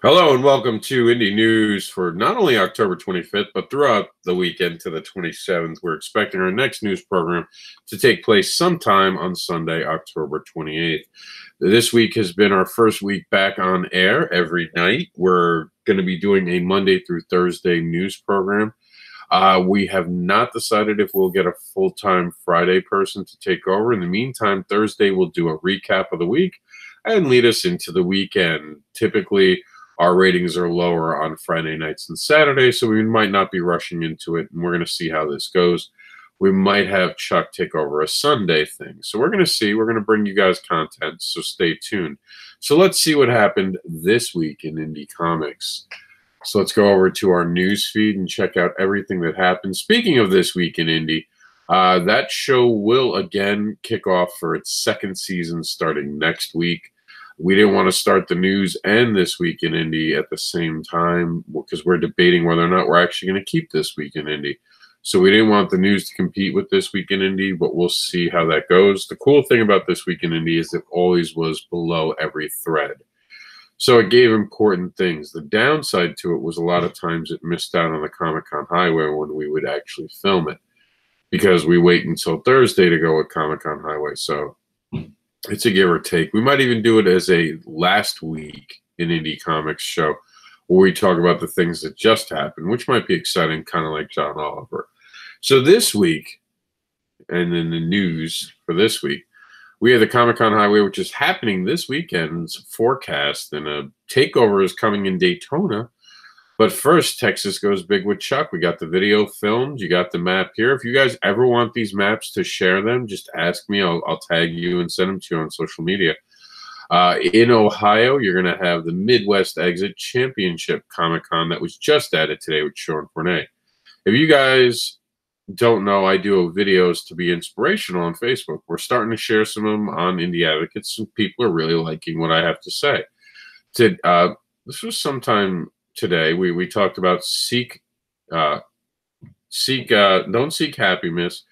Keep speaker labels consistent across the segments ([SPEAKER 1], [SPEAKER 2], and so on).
[SPEAKER 1] Hello and welcome to Indie News for not only October 25th, but throughout the weekend to the 27th. We're expecting our next news program to take place sometime on Sunday, October 28th. This week has been our first week back on air every night. We're going to be doing a Monday through Thursday news program. We have not decided if we'll get a full-time Friday person to take over. In the meantime, Thursday we'll do a recap of the week and lead us into the weekend. Typically, our ratings are lower on Friday nights and Saturdays, so we might not be rushing into it, and we're going to see how this goes. We might have Chuck take over a Sunday thing. So we're going to see. We're going to bring you guys content, so stay tuned. So let's see what happened this week in Indie Comics. So let's go over to our news feed and check out everything that happened. Speaking of this week in Indie, that show will again kick off for its second season starting next week. We didn't want to start the news and this week in Indie at the same time because we're debating whether or not we're actually going to keep this week in Indie. So we didn't want the news to compete with this week in Indie, but we'll see how that goes. The cool thing about this week in Indie is it always was below every thread. So it gave important things. The downside to it was a lot of times it missed out on the Comic-Con Highway when we would actually film it because we wait until Thursday to go with Comic-Con Highway. So it's a give or take. We might even do it as a last week in Indie Comics show where we talk about the things that just happened, which might be exciting, kind of like John Oliver. So this week, and in the news for this week, we have the Comic-Con Highway, which is happening this weekend's forecast, and a takeover is coming in Daytona. But first, Texas goes big with Chuck. We got the video filmed. You got the map here. If you guys ever want these maps to share them, just ask me. I'll tag you and send them to you on social media. In Ohio, you're going to have the Midwest Exit Championship Comic-Con that was just added today with Sean Fournette. If you guys don't know, I do videos to be inspirational on Facebook. We're starting to share some of them on Indie Advocates, and people are really liking what I have to say. This was sometime today. We talked about don't seek happiness,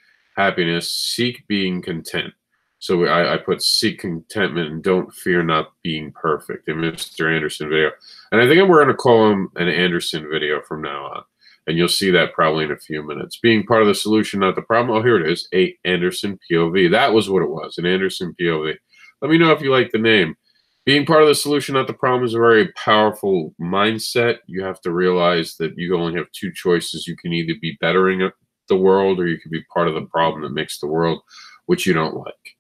[SPEAKER 1] seek being content. So I put seek contentment and don't fear not being perfect in Mr. AnderSiN video. And I think we're going to call him an AnderSiN video from now on. And you'll see that probably in a few minutes. Being part of the solution, not the problem. Oh, here it is, a AnderSiN POV. That was what it was, an AnderSiN POV. Let me know if you like the name. Being part of the solution, not the problem, is a very powerful mindset. You have to realize that you only have two choices. You can either be bettering the world or you can be part of the problem that makes the world, which you don't like.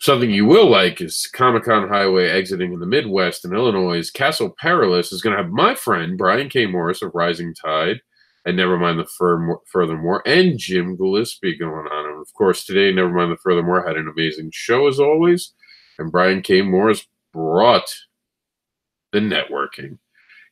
[SPEAKER 1] Something you will like is Comic-Con Highway exiting in the Midwest in Illinois. Castle Perilous is going to have my friend Brian K. Morris of Rising Tide, and Nevermind the Furthermore, and Jim Gillespie going on. And of course, today, Nevermind the Furthermore had an amazing show as always, and Brian K. Morris brought the networking.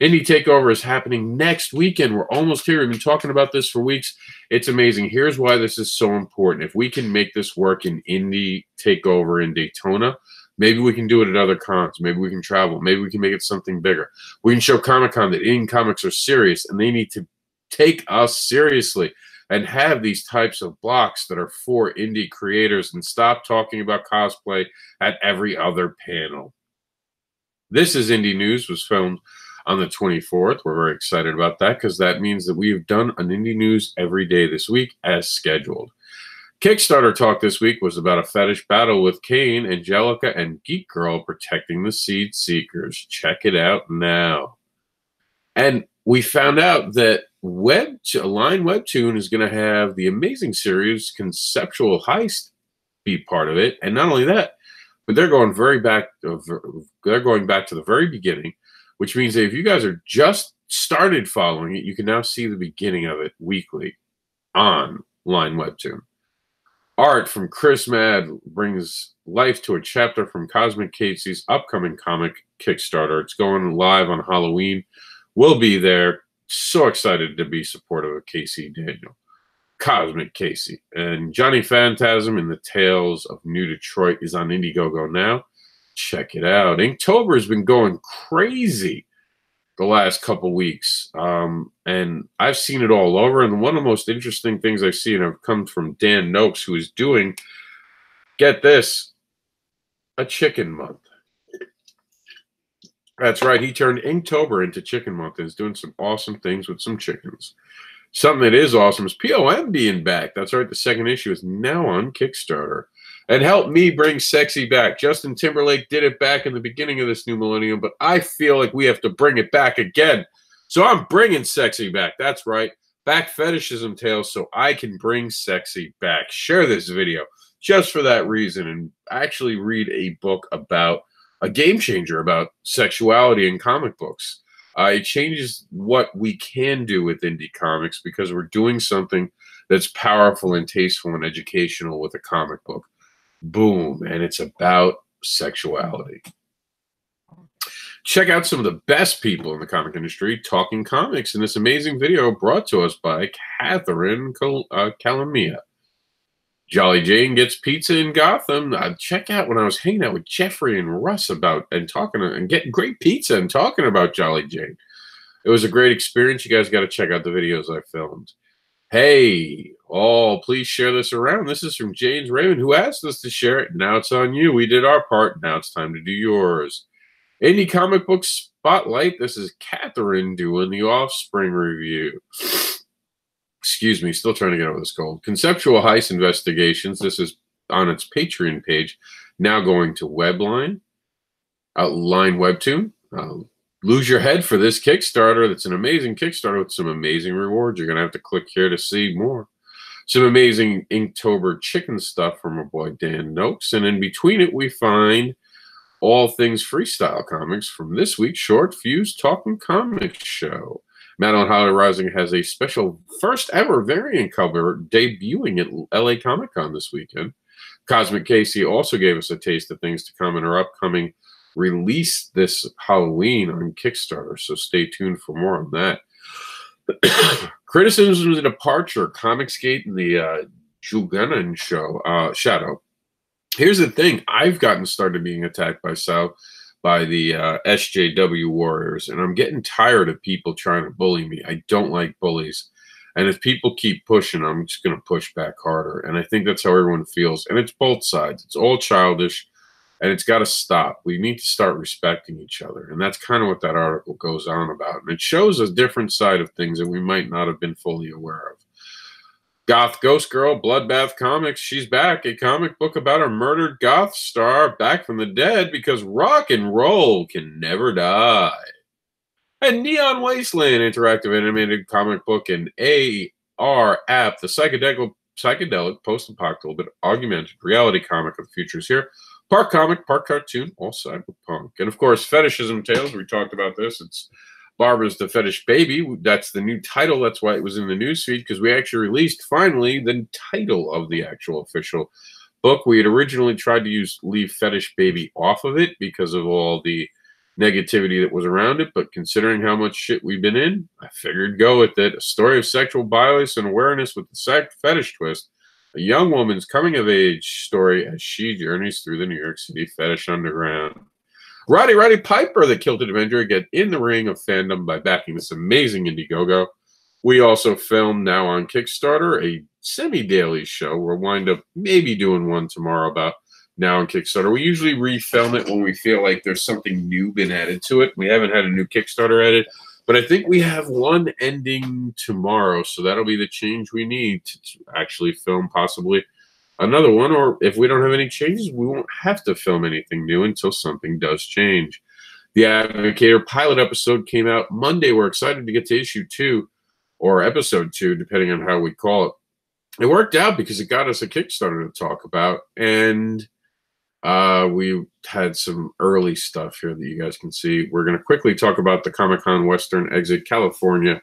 [SPEAKER 1] Indie Takeover is happening next weekend. We're almost here. We've been talking about this for weeks. It's amazing. Here's why this is so important. If we can make this work in Indie Takeover in Daytona, maybe we can do it at other cons. Maybe we can travel. Maybe we can make it something bigger. We can show Comic-Con that indie comics are serious, and they need to take us seriously and have these types of blocks that are for indie creators and stop talking about cosplay at every other panel. This is Indie News, was filmed on the 24th. We're very excited about that because that means that we have done an Indie News every day this week as scheduled. Kickstarter talk this week was about a fetish battle with Kane, Angelica, and Geek Girl protecting the Seed Seekers. Check it out now. And we found out that Line Webtoon is going to have the amazing series Conceptual Heist be part of it. And not only that, but they're going back to the very beginning, which means that if you guys are just started following it, you can now see the beginning of it weekly on Line Webtoon. Art from Chris Mad brings life to a chapter from Cosmic Casey's upcoming comic Kickstarter. It's going live on Halloween. We'll be there. So excited to be supportive of Casey Daniel. Cosmic Casey. And Johnny Phantasm in the Tales of New Detroit is on Indiegogo now. Check it out. Inktober has been going crazy the last couple weeks. And I've seen it all over. And one of the most interesting things I've seen have come from Dan Noakes, who is doing, get this, a chicken month. That's right. He turned Inktober into Chicken Month and is doing some awesome things with some chickens. Something that is awesome is POM being back. That's right. The second issue is now on Kickstarter. And help me bring sexy back. Justin Timberlake did it back in the beginning of this new millennium, but I feel like we have to bring it back again. So I'm bringing sexy back. That's right. Back fetishism tales so I can bring sexy back. Share this video just for that reason and actually read a book about a game changer about sexuality in comic books. It changes what we can do with indie comics because we're doing something that's powerful and tasteful and educational with a comic book. Boom. And it's about sexuality. Check out some of the best people in the comic industry talking comics in this amazing video brought to us by Catherine Calamia. Jolly Jane gets pizza in Gotham. Check out when I was hanging out with Jeffrey and Russ about and talking and getting great pizza and talking about Jolly Jane. It was a great experience. You guys got to check out the videos I filmed. Hey, please share this around. This is from James Raymond, who asked us to share it. Now it's on you. We did our part. Now it's time to do yours. Indie Comic Book Spotlight. This is Catherine doing the Offspring review. Excuse me, still trying to get over this cold. Conceptual Heist Investigations. This is on its Patreon page. Now going to Webline. Line Webtoon. Lose your head for this Kickstarter. That's an amazing Kickstarter with some amazing rewards. You're going to have to click here to see more. Some amazing Inktober chicken stuff from our boy Dan Noakes. And in between it, we find all things freestyle comics from this week's Short Fuse Talking Comics show. Madeline Holly Rising has a special first ever variant cover debuting at LA Comic Con this weekend. Cosmic Casey also gave us a taste of things to come in her upcoming release this Halloween on Kickstarter, so stay tuned for more on that. Criticism of the Departure, Comicsgate, and the Juganan show, Shadow. Here's the thing. I've gotten started being attacked by the SJW warriors, and I'm getting tired of people trying to bully me. I don't like bullies. And if people keep pushing, I'm just going to push back harder. And I think that's how everyone feels. And it's both sides. It's all childish, and it's got to stop. We need to start respecting each other. And that's kind of what that article goes on about. And it shows a different side of things that we might not have been fully aware of. Goth Ghost Girl, Bloodbath Comics, she's back. A comic book about a murdered goth star back from the dead because rock and roll can never die. And Neon Wasteland, interactive animated comic book and AR app, the psychedelic post-apocalyptic augmented reality comic of the future is here. Part comic, part cartoon, all cyberpunk. And of course, Fetishism Tales, we talked about this. It's Barbara's the Fetish Baby. That's the new title. That's why it was in the newsfeed, because we actually released, finally, the title of the actual official book. We had originally tried to leave Fetish Baby off of it because of all the negativity that was around it, but considering how much shit we've been in, I figured go with it. A story of sexual bias and awareness with the fetish twist. A young woman's coming-of-age story as she journeys through the New York City fetish underground. Roddy Piper, the Kilted Avenger, get in the ring of fandom by backing this amazing Indiegogo. We also filmed now on Kickstarter a semi-daily show. We'll wind up maybe doing one tomorrow about now on Kickstarter. We usually refilm it when we feel like there's something new been added to it. We haven't had a new Kickstarter edit, but I think we have one ending tomorrow, so that'll be the change we need to actually film possibly another one, or if we don't have any changes, we won't have to film anything new until something does change. The Advocator pilot episode came out Monday. We're excited to get to issue 2 or episode 2, depending on how we call it. It worked out because it got us a Kickstarter to talk about, and we had some early stuff here that you guys can see. We're going to quickly talk about the Comic-Con Western Exit California.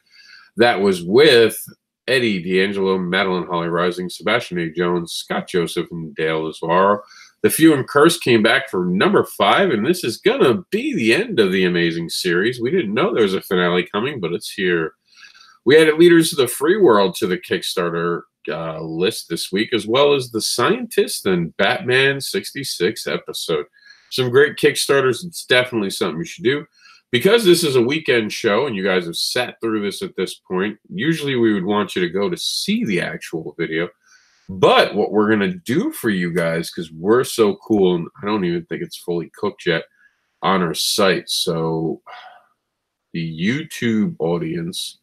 [SPEAKER 1] That was with Eddie D'Angelo, Madeline Holly Rising, Sebastian A. Jones, Scott Joseph, and Dale Lazzaro. The Few and Curse came back for number 5, and this is going to be the end of the amazing series. We didn't know there was a finale coming, but it's here. We added Leaders of the Free World to the Kickstarter list this week, as well as The Scientist and Batman 66 episode. Some great Kickstarters. It's definitely something you should do. Because this is a weekend show and you guys have sat through this at this point, usually we would want you to go to see the actual video. But what we're going to do for you guys, because we're so cool, and I don't even think it's fully cooked yet, on our site. So the YouTube audience,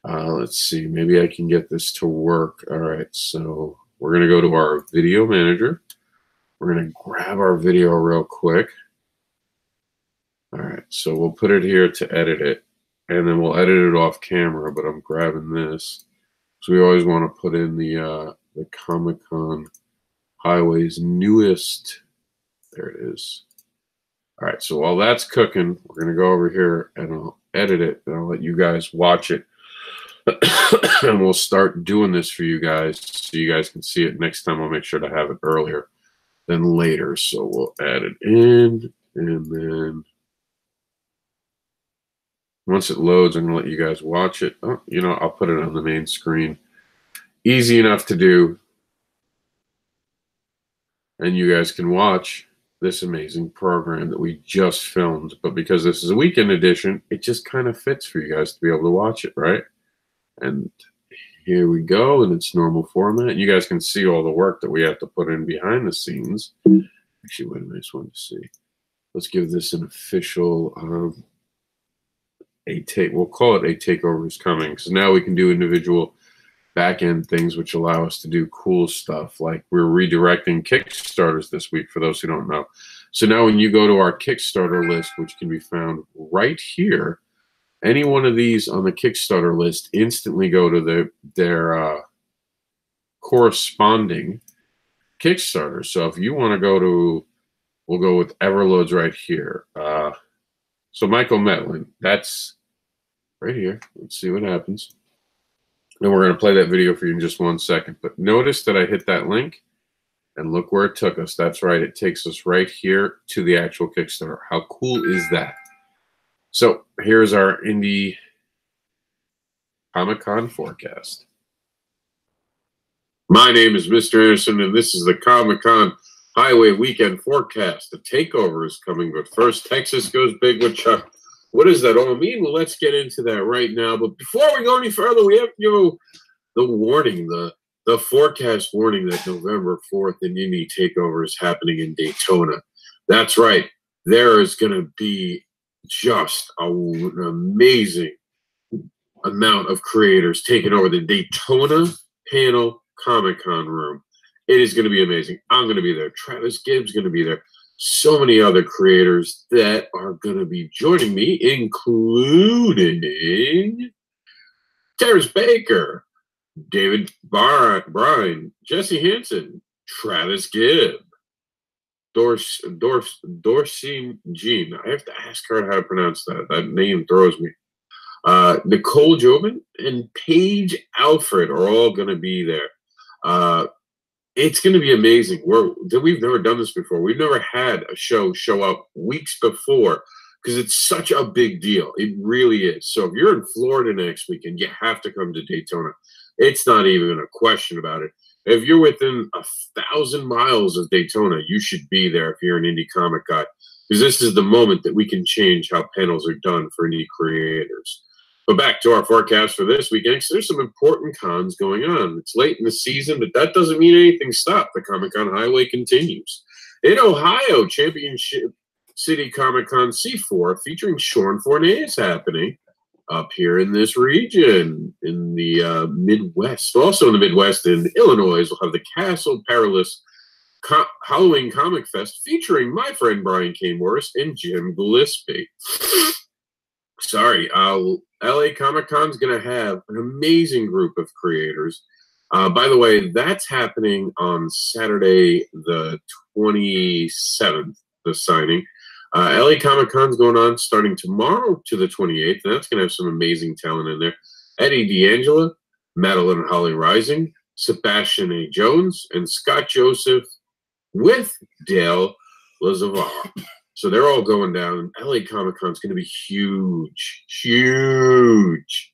[SPEAKER 1] let's see, maybe I can get this to work. All right, so we're going to go to our video manager. We're going to grab our video real quick. All right, so we'll put it here to edit it, and then we'll edit it off camera, but I'm grabbing this. So we always want to put in the Comic-Con Highway's newest. There it is. All right, so while that's cooking, we're going to go over here and I'll edit it, and I'll let you guys watch it. And we'll start doing this for you guys so you guys can see it. Next time I'll make sure to have it earlier than later. So we'll add it in, and then once it loads, I'm going to let you guys watch it. Oh, you know, I'll put it on the main screen. Easy enough to do. And you guys can watch this amazing program that we just filmed. But because this is a weekend edition, it just kind of fits for you guys to be able to watch it, right? And here we go in its normal format. You guys can see all the work that we have to put in behind the scenes. Actually, wait a minute, I just wanted to see. Let's give this an official we'll call it a takeover is coming, because now we can do individual back-end things which allow us to do cool stuff. Like we're redirecting Kickstarters this week, for those who don't know. So now when you go to our Kickstarter list, which can be found right here, any one of these on the Kickstarter list instantly go to their corresponding Kickstarter. So if you want to go to, we'll go with Everloads right here. So Michael Metlin, that's right here. Let's see what happens. And we're going to play that video for you in just 1 second. But notice that I hit that link, and look where it took us. That's right. It takes us right here to the actual Kickstarter. How cool is that? So here's our Indie Comic-Con forecast. My name is Mr. Anderson, and this is the Comic-Con Highway Weekend forecast. The takeover is coming, but first, Texas goes big with Chuck. What does that all mean? Well, let's get into that right now. But before we go any further, we have, the warning, the forecast warning that November 4th, an Indie takeover is happening in Daytona. That's right. There is going to be just an amazing amount of creators taking over the Daytona Panel Comic-Con room. It is going to be amazing. I'm going to be there. Travis Gibbs going to be there. So many other creators that are going to be joining me, including Terrence Baker, David Bryan, Jesse Hansen, Travis Gibb, Dorcine Jean. I have to ask her how to pronounce that. That name throws me. Nicole Jobin and Paige Alfred are all going to be there. It's going to be amazing. We've never done this before. We've never had a show up weeks before, because it's such a big deal. It really is. So if you're in Florida next weekend, you have to come to Daytona. It's not even a question about it. If you're within 1,000 miles of Daytona, you should be there if you're an indie comic guy, because this is the moment that we can change how panels are done for indie creators. But back to our forecast for this weekend, because there's some important cons going on. It's late in the season, but that doesn't mean anything stopped. The Comic-Con Highway continues. In Ohio, Championship City Comic-Con C4 featuring Sean Fournier is happening up here in this region in the Midwest. Also in the Midwest, in Illinois, we'll have the Castle Perilous Halloween Comic Fest featuring my friend Brian K. Morris and Jim Gillespie. Sorry, LA Comic-Con is going to have an amazing group of creators. By the way, that's happening on Saturday the 27th, the signing. LA Comic-Con is going on starting tomorrow to the 28th, and that's going to have some amazing talent in there. Eddie D'Angela, Madeline and Holly Rising, Sebastian A. Jones, and Scott Joseph with Dale Lazavar. So they're all going down. LA Comic-Con is going to be huge, huge.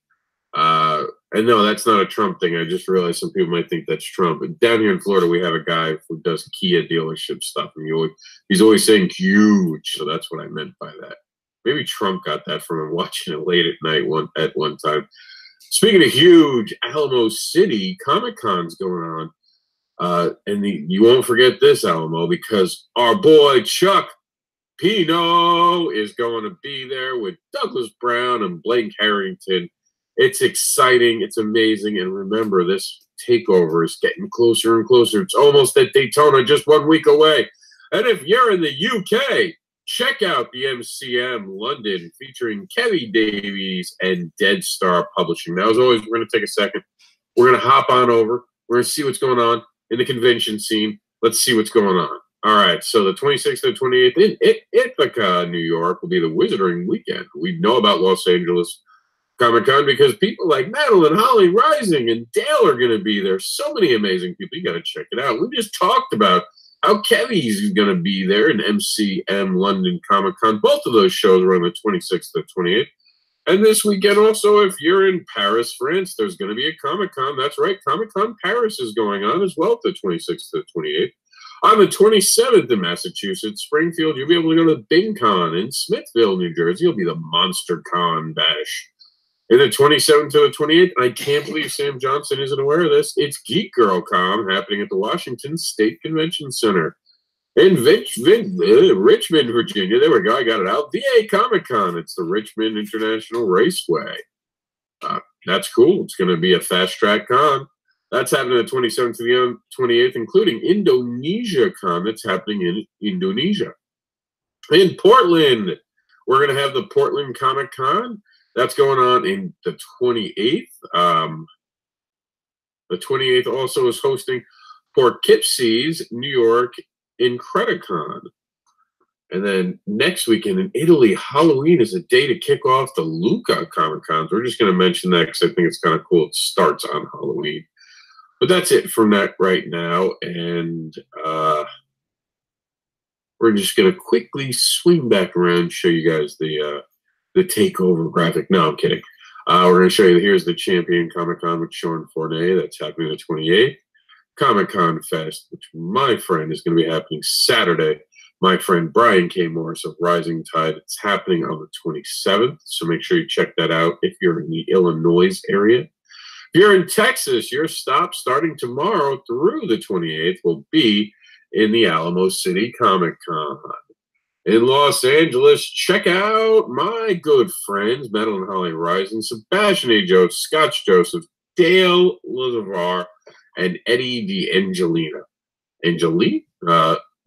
[SPEAKER 1] And no, that's not a Trump thing. I just realized some people might think that's Trump. But down here in Florida, we have a guy who does Kia dealership stuff, and he's always saying huge. So that's what I meant by that. Maybe Trump got that from him watching it late at night at one time. Speaking of huge, Alamo City Comic-Con's going on. And you won't forget this, Alamo, because our boy Chuck Pino is going to be there with Douglas Brown and Blake Harrington. It's exciting. It's amazing. And remember, this takeover is getting closer and closer. It's almost at Daytona, just 1 week away. And if you're in the UK, check out the MCM London featuring Kevin Davies and Dead Star Publishing. Now, as always, we're going to take a second. We're going to hop on over. We're going to see what's going on in the convention scene. Let's see what's going on. All right, so the 26th and 28th in Ithaca, New York, will be the Wizarding Weekend. We know about Los Angeles Comic-Con because people like Madeline, Holly Rising, and Dale are going to be there. So many amazing people. You got to check it out. We just talked about how Kevy's going to be there in MCM London Comic-Con. Both of those shows are on the 26th and 28th. And this weekend also, if you're in Paris, France, there's going to be a Comic-Con. That's right, Comic-Con Paris is going on as well, the 26th to 28th. On the 27th in Massachusetts, Springfield, you'll be able to go to BingCon in Smithville, New Jersey. It'll be the Monster Con Bash. In the 27th to the 28th, and I can't believe Sam Johnson isn't aware of this, it's Geek Girl Con happening at the Washington State Convention Center. In Richmond, Virginia, there we go, I got it out, VA Comic-Con. It's the Richmond International Raceway. That's cool. It's going to be a fast-track con. That's happening the 27th to the 28th, including Indonesia Con. That's happening in Indonesia. In Portland, we're going to have the Portland Comic Con. That's going on in the 28th. The 28th also is hosting Poughkeepsie's New York Incredicon. And then next weekend in Italy, Halloween is a day to kick off the Lucca Comic Cons. We're just going to mention that because I think it's kind of cool. It starts on Halloween. But that's it from that right now. And we're just going to quickly swing back around and show you guys the takeover graphic. No, I'm kidding. We're going to show you, here's the Champion Comic-Con with Sean Fournier. That's happening the 28th. Comic-Con Fest, which my friend is going to be happening Saturday. My friend Brian K. Morris of Rising Tide. It's happening on the 27th. So make sure you check that out if you're in the Illinois area. If you're in Texas, your stop starting tomorrow through the 28th will be in the Alamo City Comic Con. In Los Angeles, check out my good friends, Madeline Holly Rising, Sebastian A. Joe, Scotch Joseph, Dale Lazavar, and Eddie D'Angelina.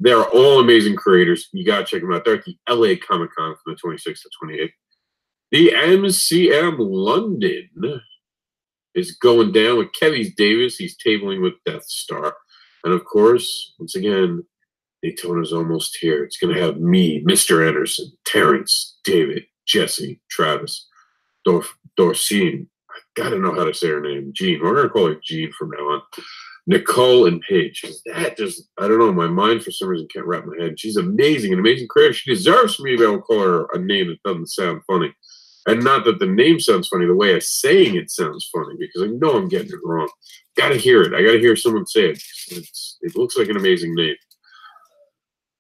[SPEAKER 1] They're all amazing creators. You got to check them out. They're at the LA Comic Con from the 26th to 28th. The MCM London is going down with Kevin Davis. He's tabling with Death Star. And of course, once again, Daytona's almost here. It's going to have me, Mr. Anderson, Terrence, David, Jesse, Travis, Dorcine. I got to know how to say her name. Jean. We're going to call her Jean from now on. Nicole and Paige. That just, I don't know, my mind for some reason can't wrap my head. She's amazing, an amazing creator. She deserves for me to be able to call her a name that doesn't sound funny. And not that the name sounds funny, the way I'm saying it sounds funny, because I know I'm getting it wrong. Got to hear it. I got to hear someone say it. It looks like an amazing name.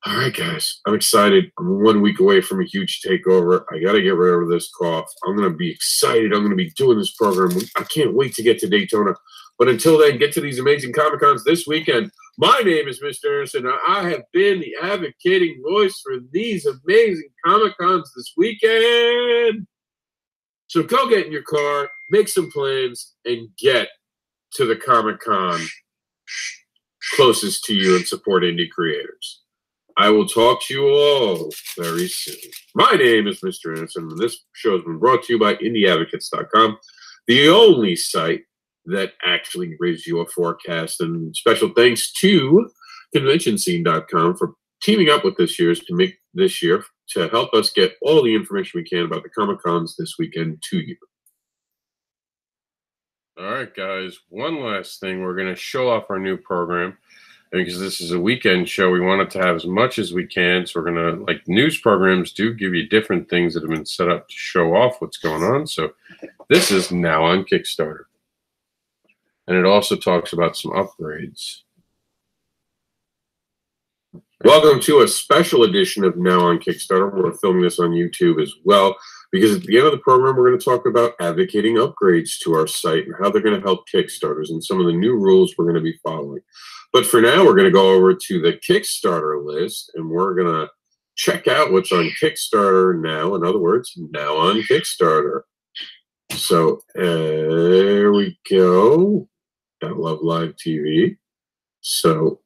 [SPEAKER 1] All right, guys, I'm excited. I'm 1 week away from a huge takeover. I got to get rid of this cough. I'm going to be excited. I'm going to be doing this program. I can't wait to get to Daytona. But until then, get to these amazing Comic-Cons this weekend. My name is Mr. Anderson. I have been the advocating voice for these amazing Comic-Cons this weekend. So go get in your car, make some plans, and get to the Comic-Con closest to you and support indie creators. I will talk to you all very soon. My name is Mr. Anderson, and this show has been brought to you by IndieAdvocates.com, the only site that actually gives you a forecast. And special thanks to ConventionScene.com for teaming up with this year to help us get all the information we can about the Comic-Cons this weekend to you. All right, guys, one last thing. We're going to show off our new program. Because this is a weekend show, we want it to have as much as we can. So we're going to, like news programs do, give you different things that have been set up to show off what's going on. So this is now on Kickstarter. And it also talks about some upgrades. Welcome to a special edition of Now on Kickstarter. We're filming this on YouTube as well, because at the end of the program, we're going to talk about advocating upgrades to our site and how they're going to help Kickstarters and some of the new rules we're going to be following. But for now, we're going to go over to the Kickstarter list, and we're going to check out what's on Kickstarter now. In other words, now on Kickstarter. So there we go. I love live TV. So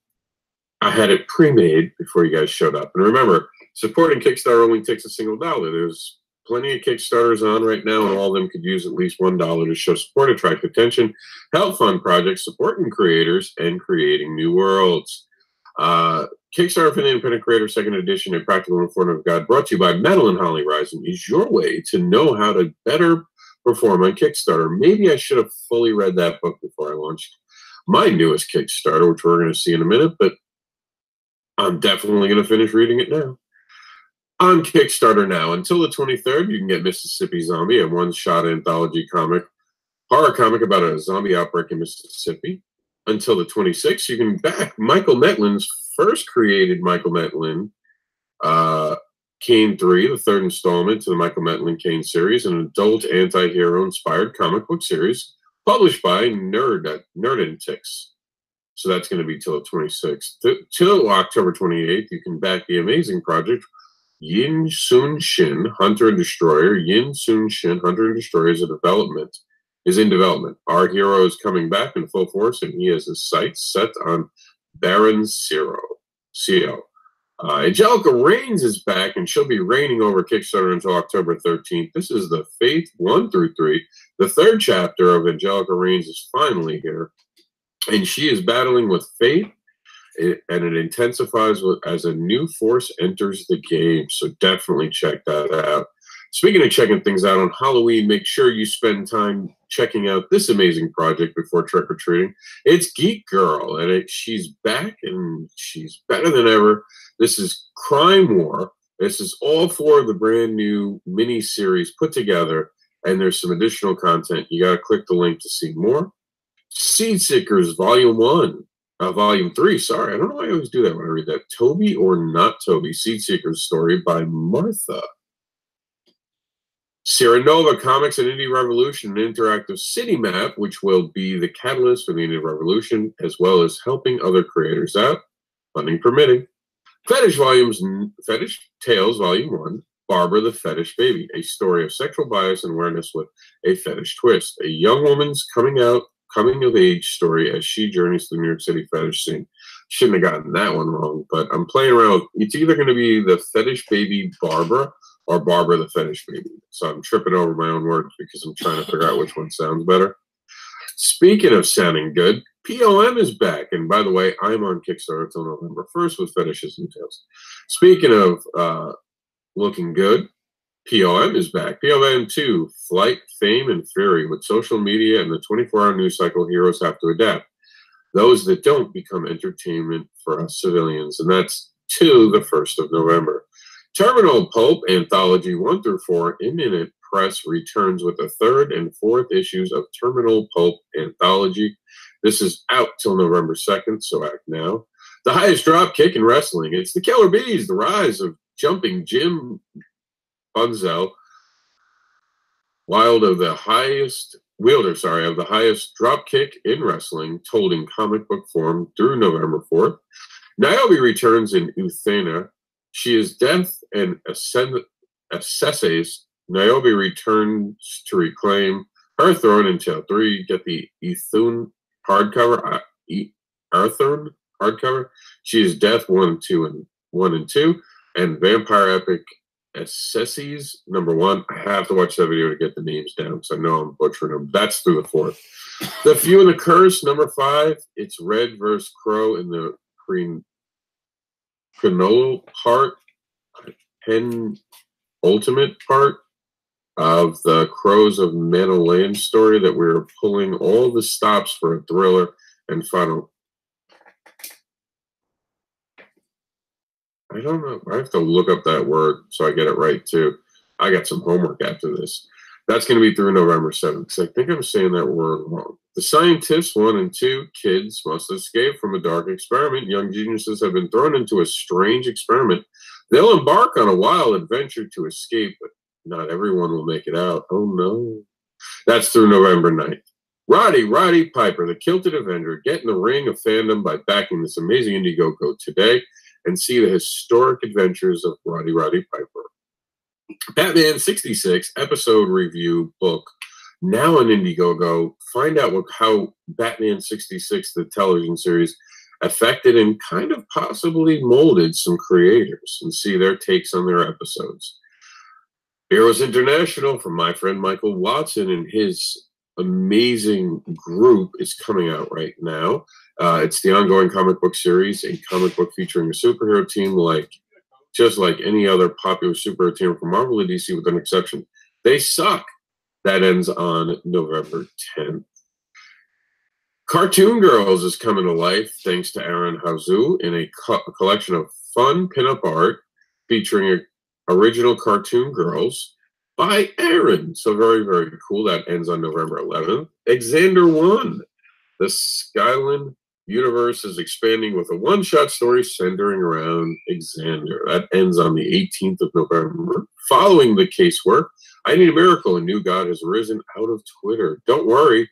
[SPEAKER 1] I had it pre-made before you guys showed up. And remember, supporting Kickstarter only takes $1. There's plenty of Kickstarters on right now, and all of them could use at least $1 to show support, attract attention, help fund projects, supporting creators, and creating new worlds. Kickstarter for the Independent Creator Second Edition, A Practical Informative Guide, brought to you by Madeline Holly Rising, is your way to know how to better perform on Kickstarter. Maybe I should have fully read that book before I launched my newest Kickstarter, which we're going to see in a minute, but I'm definitely going to finish reading it now. On Kickstarter now, until the 23rd, you can get Mississippi Zombie, a one-shot anthology horror comic about a zombie outbreak in Mississippi. Until the 26th, you can back Michael Metlin's first created Michael Metlin, Kane 3, the third installment to the Michael Metlin Kane series, an adult anti-hero-inspired comic book series published by Nerdentics. So that's going to be till the 26th. Till October 28th, you can back the amazing project Yin Sun Shin, Hunter and Destroyer. Yin Sun Shin, Hunter and Destroyer is in development. Our hero is coming back in full force, and he has his sights set on Baron Zero. Angelica Reigns is back, and she'll be reigning over Kickstarter until October 13th. This is the Faith 1 through 3. The third chapter of Angelica Reigns is finally here, and she is battling with Faith, and it intensifies as a new force enters the game. So definitely check that out. Speaking of checking things out on Halloween, make sure you spend time checking out this amazing project before trick-or-treating. It's Geek Girl, and she's back, and she's better than ever. This is Crime War. This is all 4 of the brand new mini-series put together, and there's some additional content. You got to click the link to see more. Seed Seekers Volume 3, sorry. I don't know why I always do that when I read that. Toby or Not Toby, Seed Seekers story by Martha. Sierra Nova Comics and Indie Revolution, an interactive city map, which will be the catalyst for the Indie Revolution, as well as helping other creators out, funding permitting. Fetish Tales Volume 1, Barbara the Fetish Baby, a story of sexual bias and awareness with a fetish twist. A young woman's coming of age story as she journeys through the New York City fetish scene. Shouldn't have gotten that one wrong, but I'm playing around. It's either going to be the Fetish Baby Barbara or Barbara the Fetish Baby. So I'm tripping over my own words because I'm trying to figure out which one sounds better. Speaking of sounding good, POM is back. And by the way, I'm on Kickstarter until November 1st with Fetishes and Tales. Speaking of looking good, POM is back. POM 2, Flight, Fame, and Fury. With social media and the 24-hour news cycle, heroes have to adapt. Those that don't become entertainment for us civilians. And that's to the 1st of November. Terminal Pulp Anthology 1 through 4, Imminent Press returns with the 3rd and 4th issues of Terminal Pulp Anthology. This is out till November 2nd, so act now. The highest drop kick in wrestling. It's the Killer Bees, the rise of Jumping Jim Bunzel, wielder of the highest drop kick in wrestling, told in comic book form through November 4th. Niobe returns in Uthena. She is death and assesses. Niobe returns to reclaim her throne in Tale 3. You get the Ethun hardcover. Arthurn hardcover. She is Death 1 and 2, and Vampire Epic Assesses #1. I have to watch that video to get the names down because I know I'm butchering them. That's through the 4th. The Few and the Curse #5. It's Red vs. Crow in the penultimate part of the Crows of Manoland story that we're pulling all the stops for a thriller and final. I don't know. I have to look up that word so I get it right, too. I got some homework after this. That's going to be through November 7th, because I think I'm saying that word wrong. The Scientists 1 and 2, Kids Must Escape from a Dark Experiment. Young geniuses have been thrown into a strange experiment. They'll embark on a wild adventure to escape, but not everyone will make it out. Oh, no. That's through November 9th. Roddy Piper, the Kilted Avenger. Get in the ring of fandom by backing this amazing Indiegogo today. and see the historic adventures of Roddy Piper. Batman 66 episode review book, now on Indiegogo. Find out how Batman 66, the television series, affected and kind of possibly molded some creators, and see their takes on their episodes. Heroes International from my friend Michael Watson and his amazing group is coming out right now. It's the ongoing comic book series, a comic book featuring a superhero team just like any other popular superhero team from Marvel or DC, with an exception. They suck. That ends on November 10th. Cartoon Girls is coming to life thanks to Aaron Hazu in a collection of fun pinup art featuring original cartoon girls by Aaron. So very, very cool. That ends on November 11th. Xander 1. The Skyland universe is expanding with a one-shot story centering around Xander. That ends on the 18th of November. Following the casework, I Need a Miracle, a new god has risen out of Twitter. Don't worry,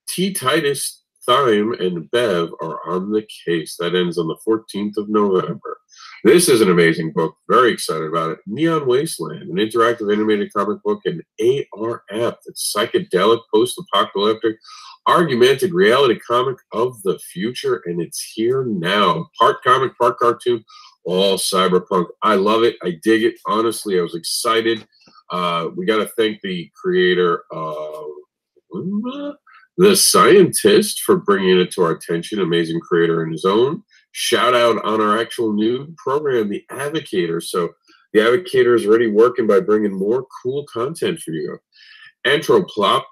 [SPEAKER 1] T. Titus, Thyme, and Bev are on the case. That ends on the 14th of November. This is an amazing book. Very excited about it. Neon Wasteland, an interactive animated comic book and AR app that's psychedelic, post-apocalyptic, argumented reality comic of the future, and it's here now. Part comic, part cartoon, all cyberpunk. I love it. I dig it. Honestly, I was excited. We got to thank the creator of The Scientist for bringing it to our attention. Amazing creator in his own. Shout out on our actual new program, The Advocator. So The Advocator is already working by bringing more cool content for you. Anthropolis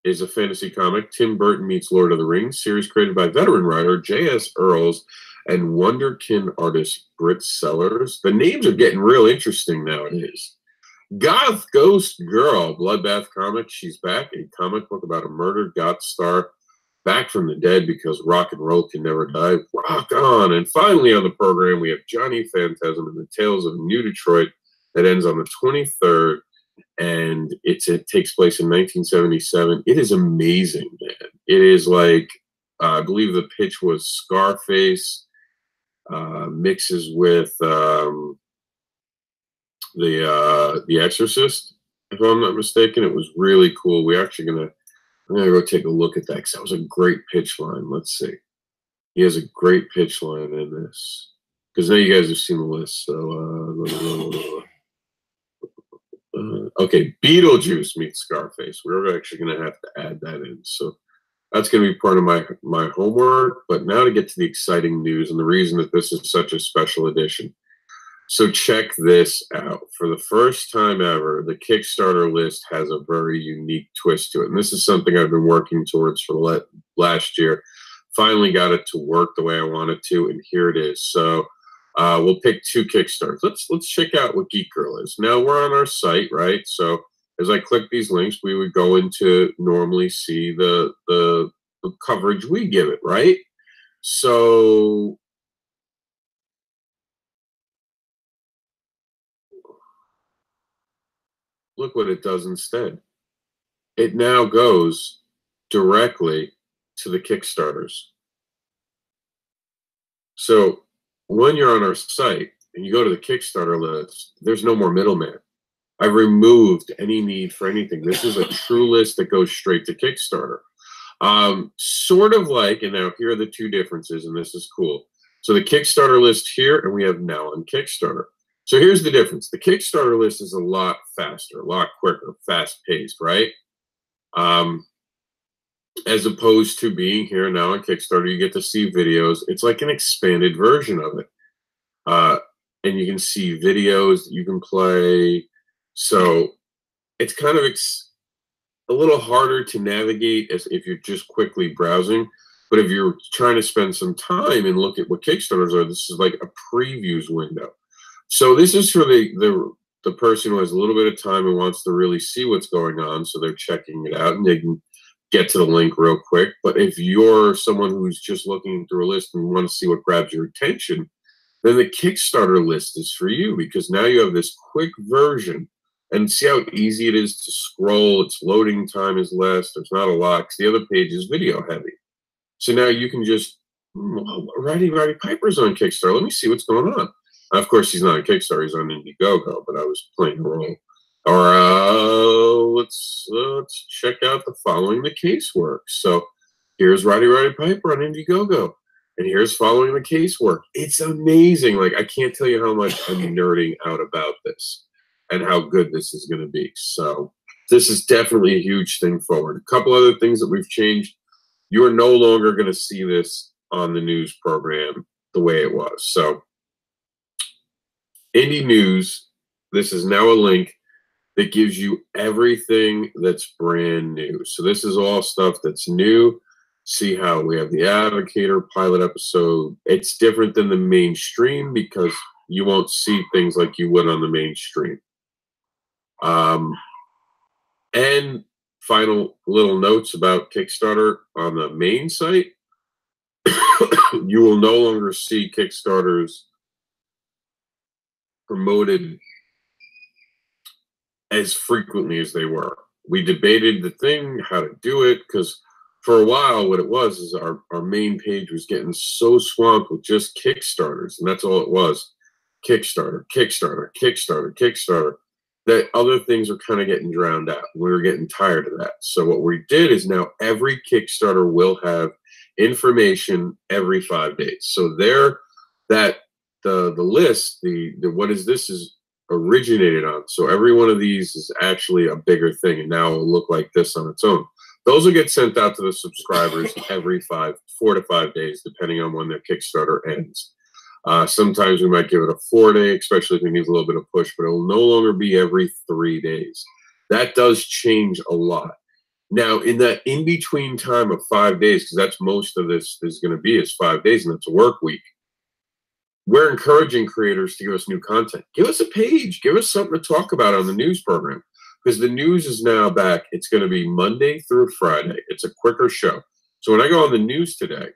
[SPEAKER 1] is a fantasy comic. Tim Burton meets Lord of the Rings, series created by veteran writer J.S. Earls and Wonderkin artist Britt Sellers. The names are getting real interesting nowadays. Goth Ghost Girl, Bloodbath Comics. She's back. A comic book about a murdered goth star back from the dead because rock and roll can never die. Rock on. And finally on the program, we have Johnny Phantasm and the Tales of New Detroit. That ends on the 23rd, and it takes place in 1977. It is amazing, man. It is like, I believe the pitch was Scarface mixes with The Exorcist, if I'm not mistaken. It was really cool. I'm gonna go take a look at that because that was a great pitch line. Let's see. He has a great pitch line in this because now you guys have seen the list. So okay, Beetlejuice meets Scarface. We're actually going to have to add that in. So that's going to be part of my homework. But now to get to the exciting news and the reason that this is such a special edition. So check this out. For the first time ever, the Kickstarter list has a very unique twist to it. And this is something I've been working towards for last year. Finally got it to work the way I want it to, and here it is. So we'll pick two Kickstarters. Let's check out what Geek Girl is. Now we're on our site, right? So as I click these links, we would go into normally see the coverage we give it, right? So look what it does instead. It now goes directly to the Kickstarters. So when you're on our site and you go to the Kickstarter list, there's no more middleman. I've removed any need for anything. This is a true list that goes straight to Kickstarter. Sort of like, and now here are the two differences, and this is cool. So the Kickstarter list here, and we have now on Kickstarter. So here's the difference. The Kickstarter list is a lot faster, a lot quicker, fast-paced, right? As opposed to being here now on Kickstarter, you get to see videos. It's like an expanded version of it. And you can see videos that you can play. So it's kind of a little harder to navigate as if you're just quickly browsing. But if you're trying to spend some time and look at what Kickstarters are, this is like a previews window. So this is for the person who has a little bit of time and wants to really see what's going on. So they're checking it out and they can get to the link real quick. But if you're someone who's just looking through a list and want to see what grabs your attention, then the Kickstarter list is for you, because now you have this quick version. And see how easy it is to scroll. Its loading time is less. There's not a lot, because the other page is video heavy. So now you can just, Roddy Piper's on Kickstarter. Let me see what's going on. Of course, he's not on Kickstarter. He's on Indiegogo, but I was playing a role. Or let's check out the following the casework. So here's Roddy Piper on Indiegogo, and here's following the casework. It's amazing. Like, I can't tell you how much I'm nerding out about this and how good this is going to be. So this is definitely a huge thing forward. A couple other things that we've changed. You are no longer going to see this on the news program the way it was. So Indie News, this is now a link that gives you everything that's brand new. So this is all stuff that's new. See how we have the Advocator pilot episode. It's different than the mainstream because you won't see things like you would on the mainstream. And final little notes about Kickstarter on the main site. You will no longer see Kickstarters promoted as frequently as they were. We debated the thing, how to do it, because for a while what it was is our main page was getting so swamped with just Kickstarters, and that's all it was. Kickstarter, Kickstarter, Kickstarter, Kickstarter. That other things were kind of getting drowned out. We were getting tired of that. So what we did is now every Kickstarter will have information every 5 days. So there, that the list, the what is this is originated on. So every one of these is actually a bigger thing, and now it'll look like this on its own. Those will get sent out to the subscribers every 4 to 5 days, depending on when their Kickstarter ends. Sometimes we might give it a 4-day, especially if it needs a little bit of push, but it will no longer be every 3 days. That does change a lot. Now, in that in-between time of 5 days, because that's most of this is going to be is 5 days, and it's a work week, we're encouraging creators to give us new content. Give us a page. Give us something to talk about on the news program, because the news is now back. It's going to be Monday through Friday. It's a quicker show. So when I go on the news today,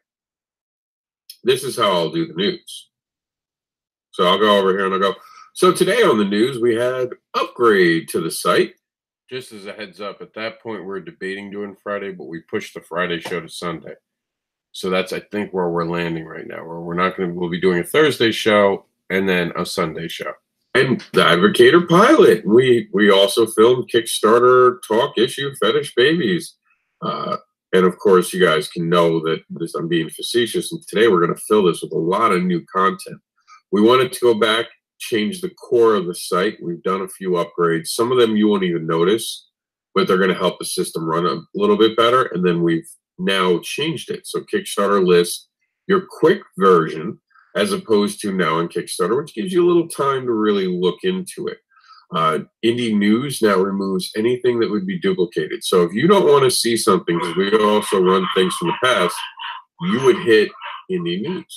[SPEAKER 1] this is how I'll do the news. So I'll go over here and I'll go, so today on the news, we had upgrade to the site. Just as a heads up, at that point, we're debating doing Friday, but we pushed the Friday show to Sunday. So that's, I think, where we're landing right now, where we'll be doing a Thursday show and then a Sunday show. And the Advocator pilot. We also filmed Kickstarter talk issue Fetish Babies. And of course, you guys can know that I'm being facetious. And today we're going to fill this with a lot of new content. We wanted to go back, change the core of the site. We've done a few upgrades. Some of them you won't even notice, but they're going to help the system run a little bit better. And then we've now changed it. So Kickstarter lists your quick version as opposed to now on Kickstarter, which gives you a little time to really look into it. Indie News now removes anything that would be duplicated. So if you don't want to see something, because we also run things from the past, you would hit Indie News.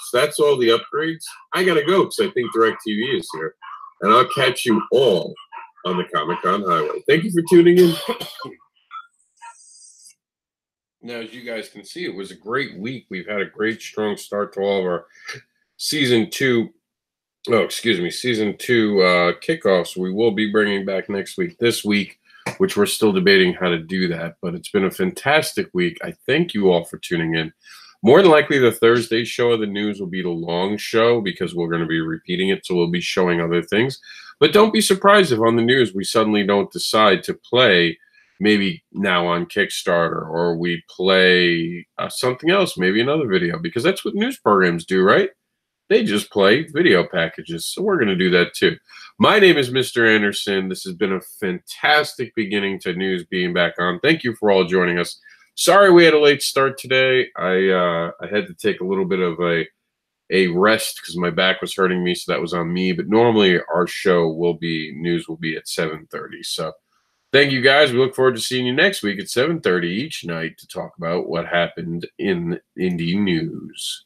[SPEAKER 1] So that's all the upgrades. I got to go because I think DirecTV is here. And I'll catch you all on the Comic-Con Highway. Thank you for tuning in. Now, as you guys can see, it was a great week. We've had a great, strong start to all of our season two kickoffs. We will be bringing back next week, this week, which we're still debating how to do that. But it's been a fantastic week. I thank you all for tuning in. More than likely, the Thursday show of the news will be the long show because we're going to be repeating it, so we'll be showing other things. But don't be surprised if on the news we suddenly don't decide to play maybe now on Kickstarter, or we play something else, maybe another video, because that's what news programs do, right? They just play video packages, so we're going to do that too. My name is Mr. AnderSiN. This has been a fantastic beginning to news being back on. Thank you for all joining us. Sorry we had a late start today. I had to take a little bit of a rest because my back was hurting me, so that was on me. But normally our news will be at 7:30. So thank you guys. We look forward to seeing you next week at 7:30 each night to talk about what happened in Indie News.